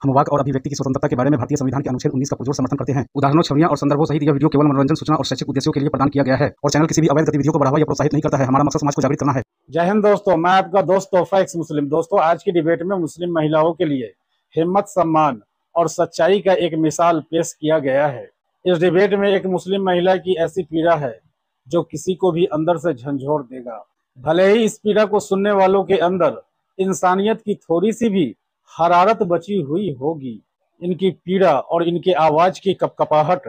हम वाक और अभिव्यक्ति की स्वतंत्रता के बारे में भारतीय संविधान के अनुच्छेद 19 का पुरजोर समर्थन करते हैं। उदाहरणों, छवियां और संदर्भों सहित यह वीडियो केवल मनोरंजन, सूचना और शैक्षिक उद्देश्यों के लिए प्रदान किया गया है और चैनल किसी भी अवैध गतिविधियों को बढ़ावा या प्रोत्साहित नहीं करता है। हमारा मकसद समाज को जागृत करना है। जय हिंद दोस्तों, मैं आपका दोस्त तोहफा एक्स मुस्लिम। दोस्तों, आज की डिबेट में मुस्लिम महिलाओं के लिए हिम्मत, सम्मान और सच्चाई का एक मिसाल पेश किया गया है। इस डिबेट में एक मुस्लिम महिला की ऐसी पीड़ा है जो किसी को भी अंदर से झंझोर देगा। भले ही इस पीड़ा को सुनने वालों के अंदर इंसानियत की थोड़ी सी भी हरारत बची हुई होगी, इनकी पीड़ा और इनके आवाज की कपकपाहट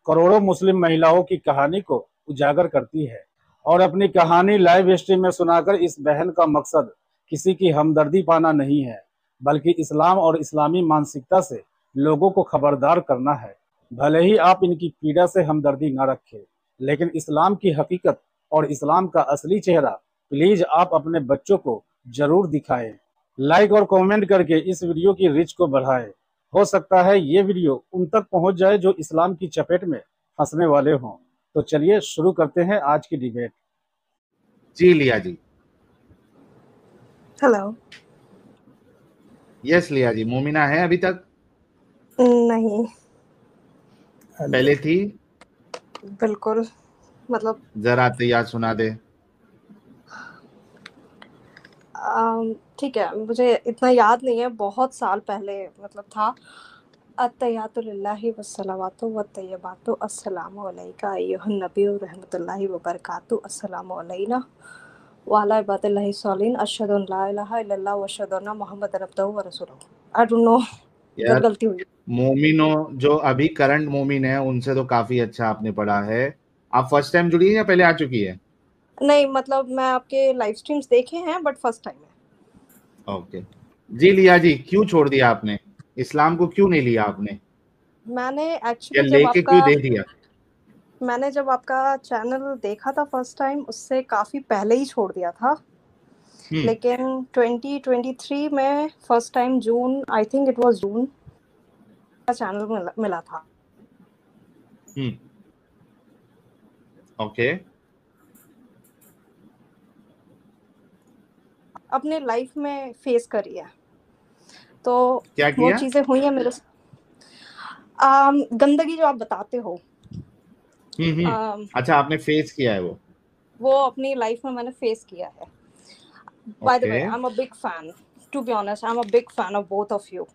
करोड़ों मुस्लिम महिलाओं की कहानी को उजागर करती है। और अपनी कहानी लाइव स्ट्रीम में सुनाकर इस बहन का मकसद किसी की हमदर्दी पाना नहीं है, बल्कि इस्लाम और इस्लामी मानसिकता से लोगों को खबरदार करना है। भले ही आप इनकी पीड़ा से हमदर्दी न रखें, लेकिन इस्लाम की हकीकत और इस्लाम का असली चेहरा प्लीज आप अपने बच्चों को जरूर दिखाएं। लाइक और कमेंट करके इस वीडियो की रीच को बढ़ाएं। हो सकता है ये वीडियो उन तक पहुंच जाए जो इस्लाम की चपेट में फंसने वाले हों। तो चलिए शुरू करते हैं आज की डिबेट। जी लिया जी। हेलो। यस लिया जी। मोमिना है अभी तक? नहीं। पहले थी? बिल्कुल, मतलब जरा तैयार सुना दे। ठीक है, मुझे इतना याद नहीं है, बहुत साल पहले मतलब था। अत्तहियातु लिल्लाहि वस्सलावातु वत्तय्यबातु अस्सलामु अलैका अय्युहन नबी व रहमतुल्लाहि व बरकातुहू अस्सलामु अलैना व अला इबादिल्लाहि सॉलिहीन अशहदु अन ला इलाहा इल्लल्लाह व अशहदु अन्ना मुहम्मदन अब्दुहु व रसूलुहू। आई डोंट नो, यार गलती हुई। मोमिनो जो अभी करंट मोमिन है उनसे तो काफी अच्छा आपने पढ़ा है। आप फर्स्ट टाइम जुड़ी है या पहले आ चुकी है? नहीं, मतलब मैं आपके लाइव स्ट्रीम्स देखे हैं बट फर्स्ट टाइम है। ओके जी। लिया जी, क्यों छोड़ दिया आपने? इस्लाम को क्यों नहीं लिया आपने? मैंने या एक्चुअली लेके क्यों दे दिया? जब आपका चैनल देखा था फर्स्ट टाइम, उससे काफ़ी पहले ही छोड़ दिया था। लेकिन 2023 में first time June, I think it was June, का चैनल मिला था। ओके। अपने लाइफ में फेस करी है, तो क्या वो किया? चीज़ें हुई हैं मेरे गंदगी जो आप बताते हो। अच्छा, आपने फेस किया है वो अपनी लाइफ में मैंने फेस किया है। By the way, I am a big fan, to be honest, I am a big fan of both of you.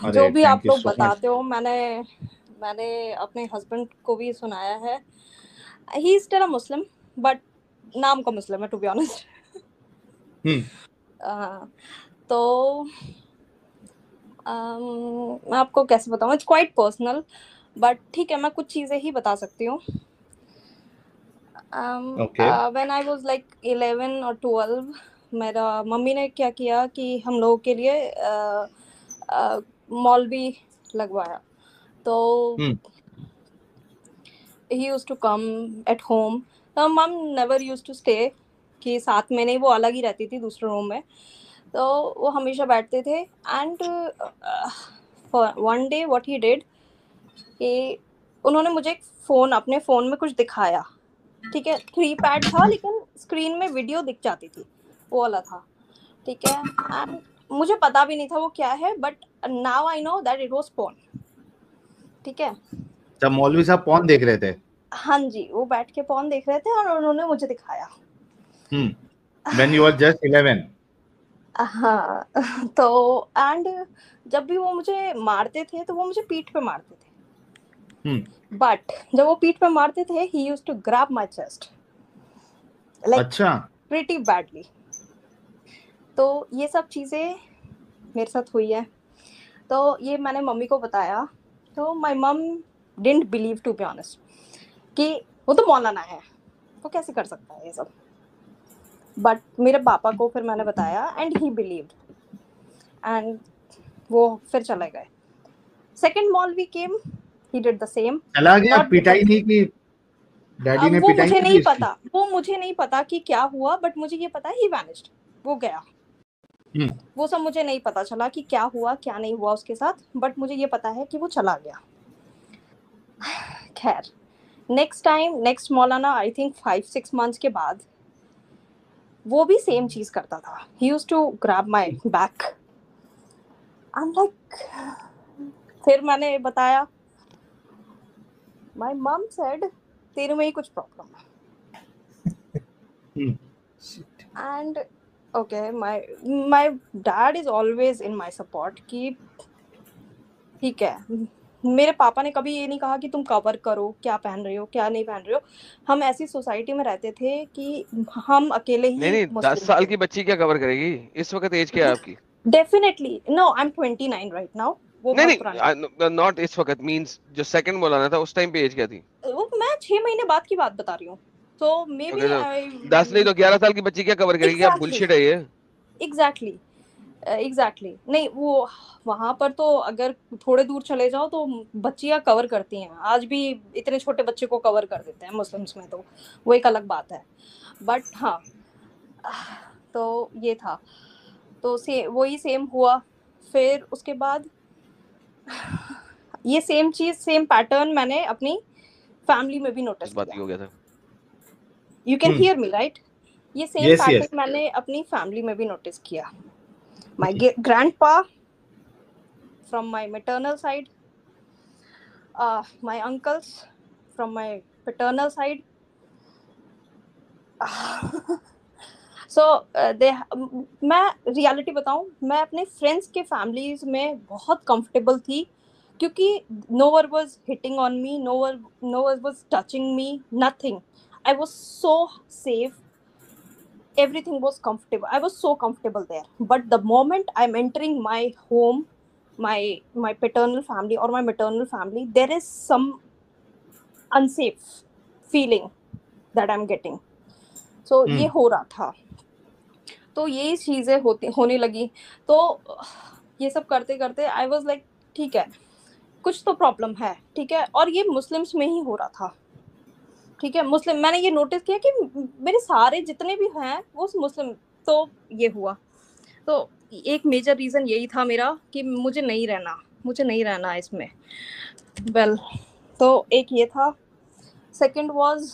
जो भी आप लोग बताते हो, मैंने अपने हस्बैंड को भी सुनाया है। He is still a Muslim, but नाम का मुस्लिम है, टू बी ऑनेस्ट। तो मैं आपको कैसे बताऊँ, इट्स क्वाइट पर्सनल, बट ठीक है, मैं कुछ चीज़ें ही बता सकती हूँ। व्हेन आई वाज लाइक 11 और 12, मेरा मम्मी ने क्या किया कि हम लोगों के लिए मौलवी लगवाया। तो he used to come at home. मम नेवर यूज्ड टू स्टे, कि साथ में नहीं, वो अलग ही रहती थी दूसरे रूम में। तो वो हमेशा बैठते थे। And one day what he did कि उन्होंने मुझे एक फ़ोन, अपने फ़ोन में कुछ दिखाया। ठीक है, 3 पैड था, लेकिन स्क्रीन में वीडियो दिख जाती थी, वो वाला था। ठीक है, एंड मुझे पता भी नहीं था वो क्या है, but now I know that it was porn. ठीक है, जब मौलवी साहब पोर्न देख रहे थे? हाँ जी, वो बैठ के पोर्न देख रहे थे और उन्होंने मुझे दिखाया। When you were just 11? हाँ। तो एंड जब भी वो मुझे मारते थे तो वो मुझे पीठ पे मारते थे। बट जब वो पीठ पे मारते थे, he used to grab my chest like pretty badly। तो ये सब चीज़ें मेरे साथ हुई है। तो ये मैंने मम्मी को बताया, तो my mum didn't believe, to be honest, कि वो तो मौलाना है, वो कैसे कर सकता है ये सब। बट मेरे पापा को फिर मैंने बताया एंड ही बिलीव्ड, एंड वो फिर चले गए। सेकंड मौलवी केम, ही डिड द सेम। चला गया, पिटाई नहीं की? डैडी ने पिटाई मुझे नहीं नहीं पता, वो मुझे नहीं पता कि क्या हुआ, बट मुझे ये पता है ही वैनिश्ड, वो गया। वो सब मुझे नहीं पता चला कि क्या हुआ क्या नहीं हुआ उसके साथ, बट मुझे ये पता है कि वो चला गया। खैर, next Maulana I think 5-6 months के बाद वो भी सेम चीज करता था। He used to grab my back I'm like, फिर मैंने बताया, my mom said तेरे में ही कुछ प्रॉब्लम है। And okay, my dad is always in my support कि ठीक है, मेरे पापा ने कभी ये नहीं कहा कि तुम कवर करो क्या पहन रहे हो क्या नहीं पहन रहे हो। हम ऐसी सोसाइटी में रहते थे कि हम अकेले ही नहीं 10 साल की बच्ची क्या कवर करेगी? इस वक्त एज क्या है आपकी? Definitely no, I am 29 right now. वो नहीं नॉट इस वक्त, मींस जो सेकंड बोला था उस टाइम पे एज क्या थी? वो मैं 6 महीने बाद की बात बता रही हूँ, तो मे बी 10 नहीं तो 11 साल की बच्ची क्या कवर करेगी? क्या बुलशिट है ये? एग्जैक्टली नहीं, वो वहां पर तो अगर थोड़े दूर चले जाओ तो बच्चियां कवर करती हैं, आज भी इतने छोटे बच्चे को कवर कर देते हैं मुस्लिम्स में, तो वो एक अलग बात है। बट हाँ, तो ये था, तो वही सेम हुआ। फिर उसके बाद ये सेम चीज, सेम पैटर्न मैंने अपनी फैमिली में भी नोटिस इस बात की हो गया था। You can hear me right? ये सेम पैटर्न मैंने अपनी फैमिली में भी नोटिस किया। My grandpa from my maternal side, my uncles from my paternal side. So मैं रियलिटी बताऊं, मैं अपने फ्रेंड्स के फैमिलीज में बहुत कंफर्टेबल थी क्योंकि no one was hitting on me, no one was touching me, nothing. I was so safe. Everything was comfortable. I was so comfortable there. But the moment I'm entering my home, my paternal family or my maternal family, there is some unsafe feeling that I'm getting. So ये हो रहा था, तो यही चीजें होने लगी। तो ये सब करते करते I was like ठीक है, कुछ तो प्रॉब्लम है, ठीक है। और ये मुस्लिम्स में ही हो रहा था, ठीक है। मुस्लिम, मैंने ये नोटिस किया कि मेरे सारे जितने भी हैं वो मुस्लिम। तो ये हुआ, तो एक मेजर रीजन यही था मेरा कि मुझे नहीं रहना इसमें। वेल, तो एक ये था। सेकंड वाज,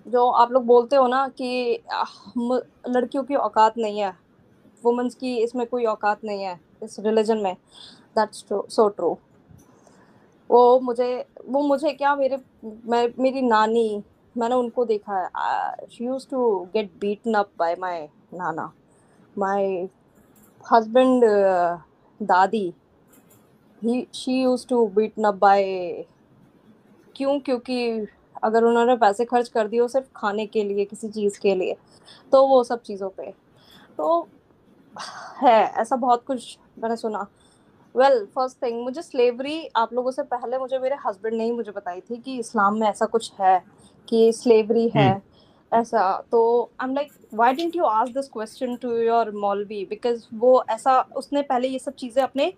जो आप लोग बोलते हो ना कि लड़कियों की औकात नहीं है, वुमेन्स की इसमें कोई औकात नहीं है इस रिलीजन में, दैट्स सो ट्रू। वो मुझे क्या, मेरी नानी, मैंने उनको देखा है, she used to get beaten up by my नाना। माय हस्बैंड दादी, she used to beaten up by, क्योंकि अगर उन्होंने पैसे खर्च कर दिए सिर्फ खाने के लिए, किसी चीज़ के लिए, तो वो सब चीज़ों पे तो है। ऐसा बहुत कुछ मैंने सुना। वेल, फर्स्ट थिंग, मुझे स्लेवरी आप लोगों से पहले मुझे मेरे हस्बैंड ने ही मुझे बताई थी कि इस्लाम में ऐसा कुछ है कि स्लेवरी है ऐसा। तो I am like, why didn't you ask this question to your मौलवी, बिकॉज वो ऐसा, उसने पहले ये सब चीज़ें अपने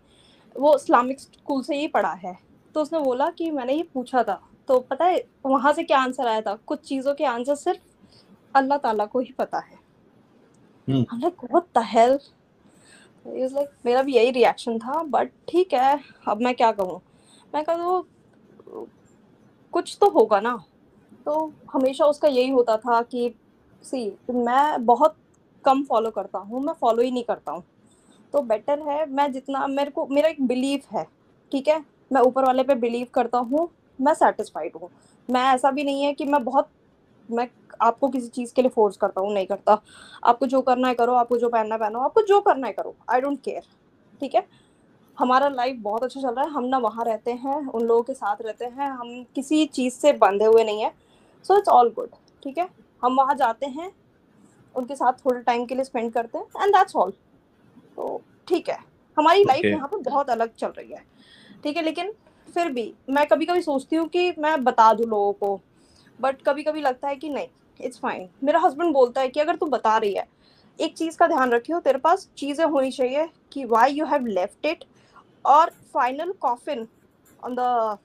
वो इस्लामिक स्कूल से ही पढ़ा है। तो उसने बोला कि मैंने ये पूछा था, तो पता है वहाँ से क्या आंसर आया था? कुछ चीज़ों के आंसर सिर्फ अल्लाह ताला को ही पता है। I'm like, what the hell? He's like, मेरा भी यही रिएक्शन था, बट ठीक है, अब मैं क्या कहूँ। मैं कहा तो कुछ तो होगा ना। तो हमेशा उसका यही होता था कि मैं बहुत कम फॉलो करता हूँ, मैं फॉलो ही नहीं करता हूँ। तो बेटर है, मैं जितना मेरा एक बिलीफ है, ठीक है, मैं ऊपर वाले पे बिलीव करता हूँ, मैं सेटिस्फाइड हूँ। मैं ऐसा भी नहीं है कि मैं आपको किसी चीज़ के लिए फोर्स करता हूँ, नहीं करता। आपको जो करना है करो, आपको जो पहनना है पहनो, आपको जो करना है करो, आई डोंट केयर, ठीक है। हमारा लाइफ बहुत अच्छा चल रहा है, हम ना वहाँ रहते हैं, उन लोगों के साथ रहते हैं, हम किसी चीज़ से बंधे हुए नहीं है, सो इट्स ऑल गुड, ठीक है। हम वहाँ जाते हैं, उनके साथ थोड़े टाइम के लिए स्पेंड करते हैं, एंड दैट्स ऑल। तो ठीक है, हमारी लाइफ यहाँ पे बहुत अलग चल रही है, ठीक है। लेकिन फिर भी मैं कभी कभी सोचती हूँ कि मैं बता दूँ लोगों को, बट कभी कभी लगता है कि नहीं, इट्स फाइन। मेरा हस्बैंड बोलता है कि अगर तू बता रही है, एक चीज़ का ध्यान रखियो, तेरे पास चीज़ें होनी चाहिए कि why you have left it, और final coffin on the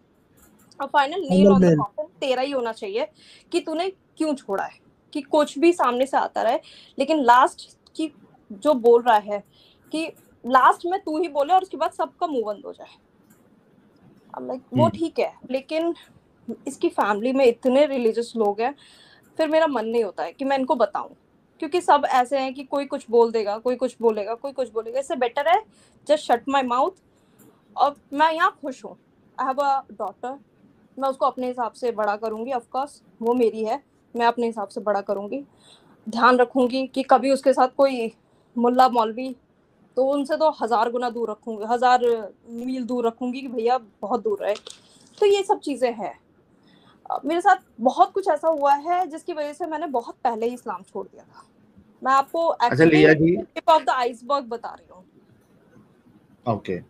final nail on the coffin तेरा ही होना चाहिए कि तूने क्यों छोड़ा है। कि कुछ भी सामने से आता रहे, लेकिन लास्ट की जो बोल रहा है कि लास्ट में तू ही बोले और उसके बाद सबका मुंह बंद हो जाए। लाइक वो ठीक है, लेकिन इसकी फैमिली में इतने रिलीजियस लोग हैं, फिर मेरा मन नहीं होता है कि मैं इनको बताऊं। क्योंकि सब ऐसे हैं कि कोई कुछ बोल देगा, कोई कुछ बोलेगा, कोई कुछ बोलेगा। इससे बेटर है जस्ट शट माई माउथ। और मैं यहाँ खुश हूँ। आई हैव अ डॉटर, मैं उसको अपने हिसाब से बड़ा करूँगी। ऑफ कोर्स वो मेरी है, मैं अपने हिसाब से बड़ा करूँगी। ध्यान रखूँगी कि कभी उसके साथ कोई मुल्ला मौलवी, तो उनसे तो 1000 गुना दूर रखूँगी, 1000 मील दूर रखूँगी कि भैया बहुत दूर रहे। तो ये सब चीज़ें हैं। मेरे साथ बहुत कुछ ऐसा हुआ है जिसकी वजह से मैंने बहुत पहले ही इस्लाम छोड़ दिया था। मैं आपको अच्छा एक्चुअली लिया जी, टिप ऑफ द आइसबर्ग बता रही हूँ। okay.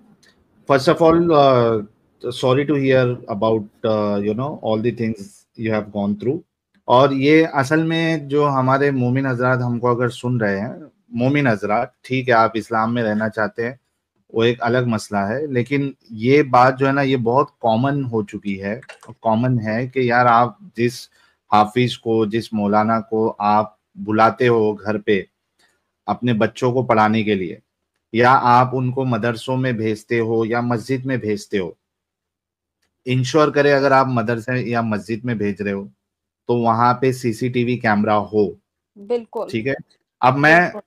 First of all, sorry to hear about all the things you have gone through. और ये असल में जो हमारे मोमिन हजरात हमको अगर सुन रहे हैं, मोमिन हजरात, ठीक है आप इस्लाम में रहना चाहते हैं, वो एक अलग मसला है, लेकिन ये बात जो है ना ये बहुत कॉमन हो चुकी है। कॉमन है कि यार आप जिस हाफिज को, जिस मौलाना को आप बुलाते हो घर पे अपने बच्चों को पढ़ाने के लिए, या आप उनको मदरसों में भेजते हो या मस्जिद में भेजते हो, इंश्योर करें अगर आप मदरसे या मस्जिद में भेज रहे हो तो वहां पे सीसीटीवी कैमरा हो। बिल्कुल ठीक है। अब मैं बिल्कुल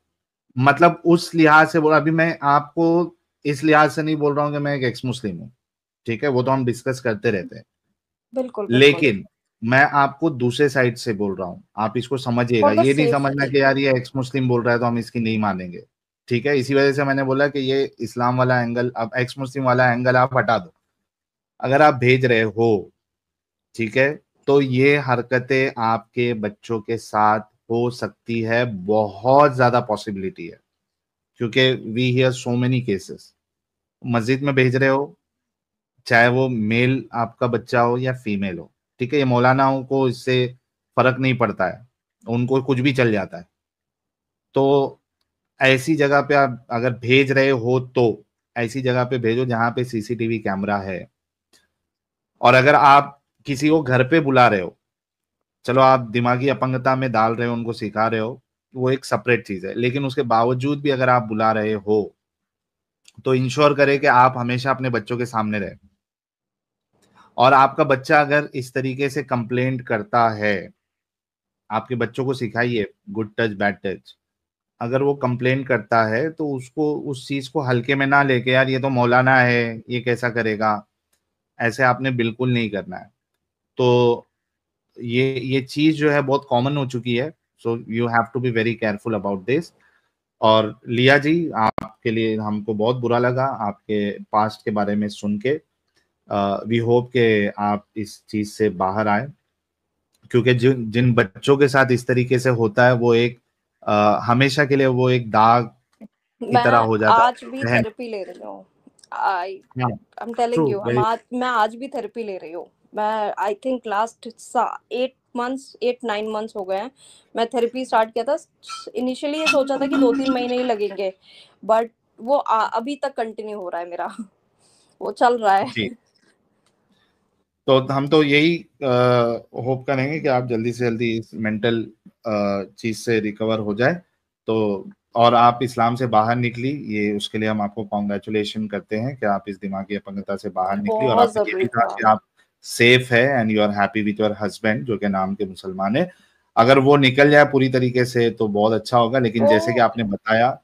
मतलब उस लिहाज से बोल, अभी मैं आपको इस लिहाज से नहीं बोल रहा हूँ कि मैं एक एक्स मुस्लिम हूँ, ठीक है, वो तो हम डिस्कस करते रहते हैं, बिल्कुल बिल्कुल लेकिन मैं आपको दूसरे साइड से बोल रहा हूँ, आप इसको समझिएगा। फॉर द ये नहीं समझना सेफ्टी। कि यार ये एक्स मुस्लिम बोल रहा है तो हम इसकी नहीं मानेंगे, ठीक है। इसी वजह से मैंने बोला कि ये इस्लाम वाला एंगल, अब एक्स मुस्लिम वाला एंगल आप हटा दो। अगर आप भेज रहे हो, ठीक है, तो ये हरकतें आपके बच्चों के साथ हो सकती है, बहुत ज्यादा पॉसिबिलिटी है, क्योंकि we hear so many cases. मस्जिद में भेज रहे हो, चाहे वो मेल आपका बच्चा हो या फीमेल हो, ठीक है, ये मौलानाओं को इससे फर्क नहीं पड़ता है, उनको कुछ भी चल जाता है। तो ऐसी जगह पे आप अगर भेज रहे हो तो ऐसी जगह पे भेजो जहां पे सीसीटीवी कैमरा है। और अगर आप किसी को घर पे बुला रहे हो, चलो आप दिमागी अपंगता में डाल रहे हो, उनको सिखा रहे हो, वो एक सेपरेट चीज है, लेकिन उसके बावजूद भी अगर आप बुला रहे हो तो इंश्योर करें कि आप हमेशा अपने बच्चों के सामने रहे। और आपका बच्चा अगर इस तरीके से कंप्लेंट करता है, आपके बच्चों को सिखाइए गुड टच बैड टच। अगर वो कंप्लेन करता है तो उसको उस चीज को हल्के में ना लेके, यार ये तो मौलाना है ये कैसा करेगा, ऐसे आपने बिल्कुल नहीं करना है। तो ये चीज जो है बहुत कॉमन हो चुकी है, so you have to be very careful about this. और लिया जी, आपके लिए हमको बहुत बुरा लगा आपके पास्ट के बारे में सुन के। वी होप के आप इस चीज से बाहर आए, क्योंकि जिन जिन बच्चों के साथ इस तरीके से होता है वो एक हमेशा के लिए वो एक दाग की तरह मैं हो जाता आज है भी जहन। थेरेपी ले रही हूँ। आई हाँ, I am telling true, you, very. मैं आज भी थेरेपी ले रही हूँ। मैं आई थिंक लास्ट 8 9 मंथ्स हो गए हैं। मैं थेरेपी स्टार्ट किया था। इनिशियली ये सोचा था कि 2 3 महीने ही लगेंगे, बट वो अभी तक कंटिन्यू हो रहा है मेरा। वो चल रहा है। जी, तो हम तो यही होप करेंगे कि आप जल्दी से जल्दी इस मेंटल चीज से रिकवर हो जाए, तो और आप इस्लाम से बाहर निकली, ये उसके लिए हम आपको कॉन्ग्रेचुलेशन करते हैं कि आप इस दिमागी अपंगता से बाहर निकली। और बहुत आपने ये भी जरूरी कहा था। कि आप सेफ है and you are happy with your husband, जो कि नाम के मुसलमान है। अगर वो निकल जाए पूरी तरीके से तो बहुत अच्छा होगा, लेकिन वो जैसे कि आपने बताया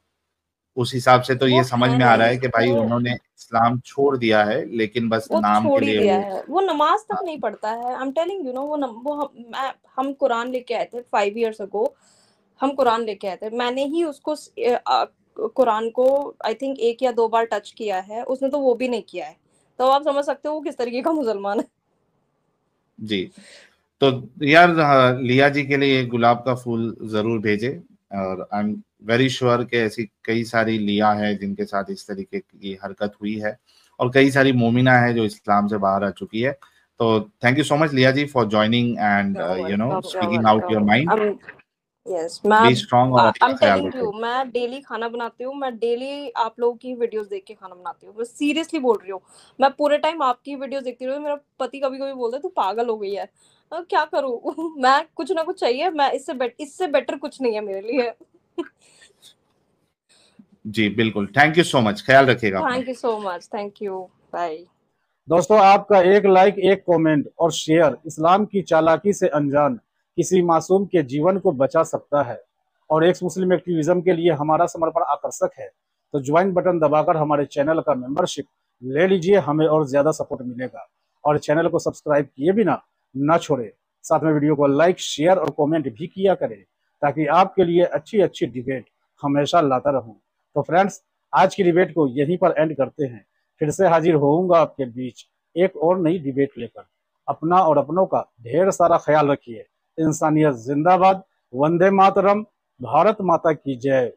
उस हिसाब से तो वो ये समझ है में आ रहा नहीं, है कि भाई उन्होंने इस्लाम छोड़ दिया है, लेकिन बस वो नाम के छोड़ ही लिए दिया वो। है। वो नमाज तक नहीं पढ़ता है। I am telling you know, हम कुरान लेके आए थे 5 years ago। हम कुरान लेके आए थे, मैंने ही उसको कुरान को आई थिंक 1 या 2 बार टच किया है, उसने तो वो भी नहीं किया है। तो आप समझ सकते हो वो किस तरीके का मुसलमान है। जी, तो यार लिया जी के लिए गुलाब का फूल जरूर भेजे। और आई एम वेरी श्योर कि ऐसी कई सारी लिया है जिनके साथ इस तरीके की हरकत हुई है, और कई सारी मोमिना है जो इस्लाम से बाहर आ चुकी है। तो थैंक यू सो मच लिया जी for joining and You're speaking out your welcome। Mind. Yes, be strong और आई अपना एम ख्याल टेलिंग यू, रखें। मैं डेली खाना बनाती हूँ। मैं डेली आप लोगों की वीडियोस देख के खाना बनाती हूँ। मैं सीरियसली बोल रही हूँ। मैं पूरे टाइम आपकी वीडियोस देखती रही हूँ। मेरा पति कभी कभी बोलता है तू पागल हो गई है। क्या करूँ। मैं कुछ ना कुछ चाहिए। मैं इससे बेटर कुछ नहीं है मेरे लिए। जी बिल्कुल, थैंक यू सो मच, ख्याल रखिएगा अपना। Thank you so much. Thank you. Bye. दोस्तों, आपका एक लाइक, एक कमेंट और शेयर इस्लाम की चालाकी से अनजान किसी मासूम के जीवन को बचा सकता है। और एक्स मुस्लिम एक्टिविज्म के लिए हमारा समर्पण आकर्षक है, तो ज्वाइन बटन दबाकर हमारे चैनल का मेंबरशिप ले लीजिए, हमें और ज्यादा सपोर्ट मिलेगा। और चैनल को सब्सक्राइब किए बिना ना छोड़े, साथ में वीडियो को लाइक, शेयर और कमेंट भी किया करें, ताकि आपके लिए अच्छी अच्छी डिबेट हमेशा लाता रहूं। तो फ्रेंड्स, आज की डिबेट को यहीं पर एंड करते हैं। फिर से हाजिर होऊंगा आपके बीच एक और नई डिबेट लेकर। अपना और अपनों का ढेर सारा ख्याल रखिए। इंसानियत जिंदाबाद। वंदे मातरम। भारत माता की जय।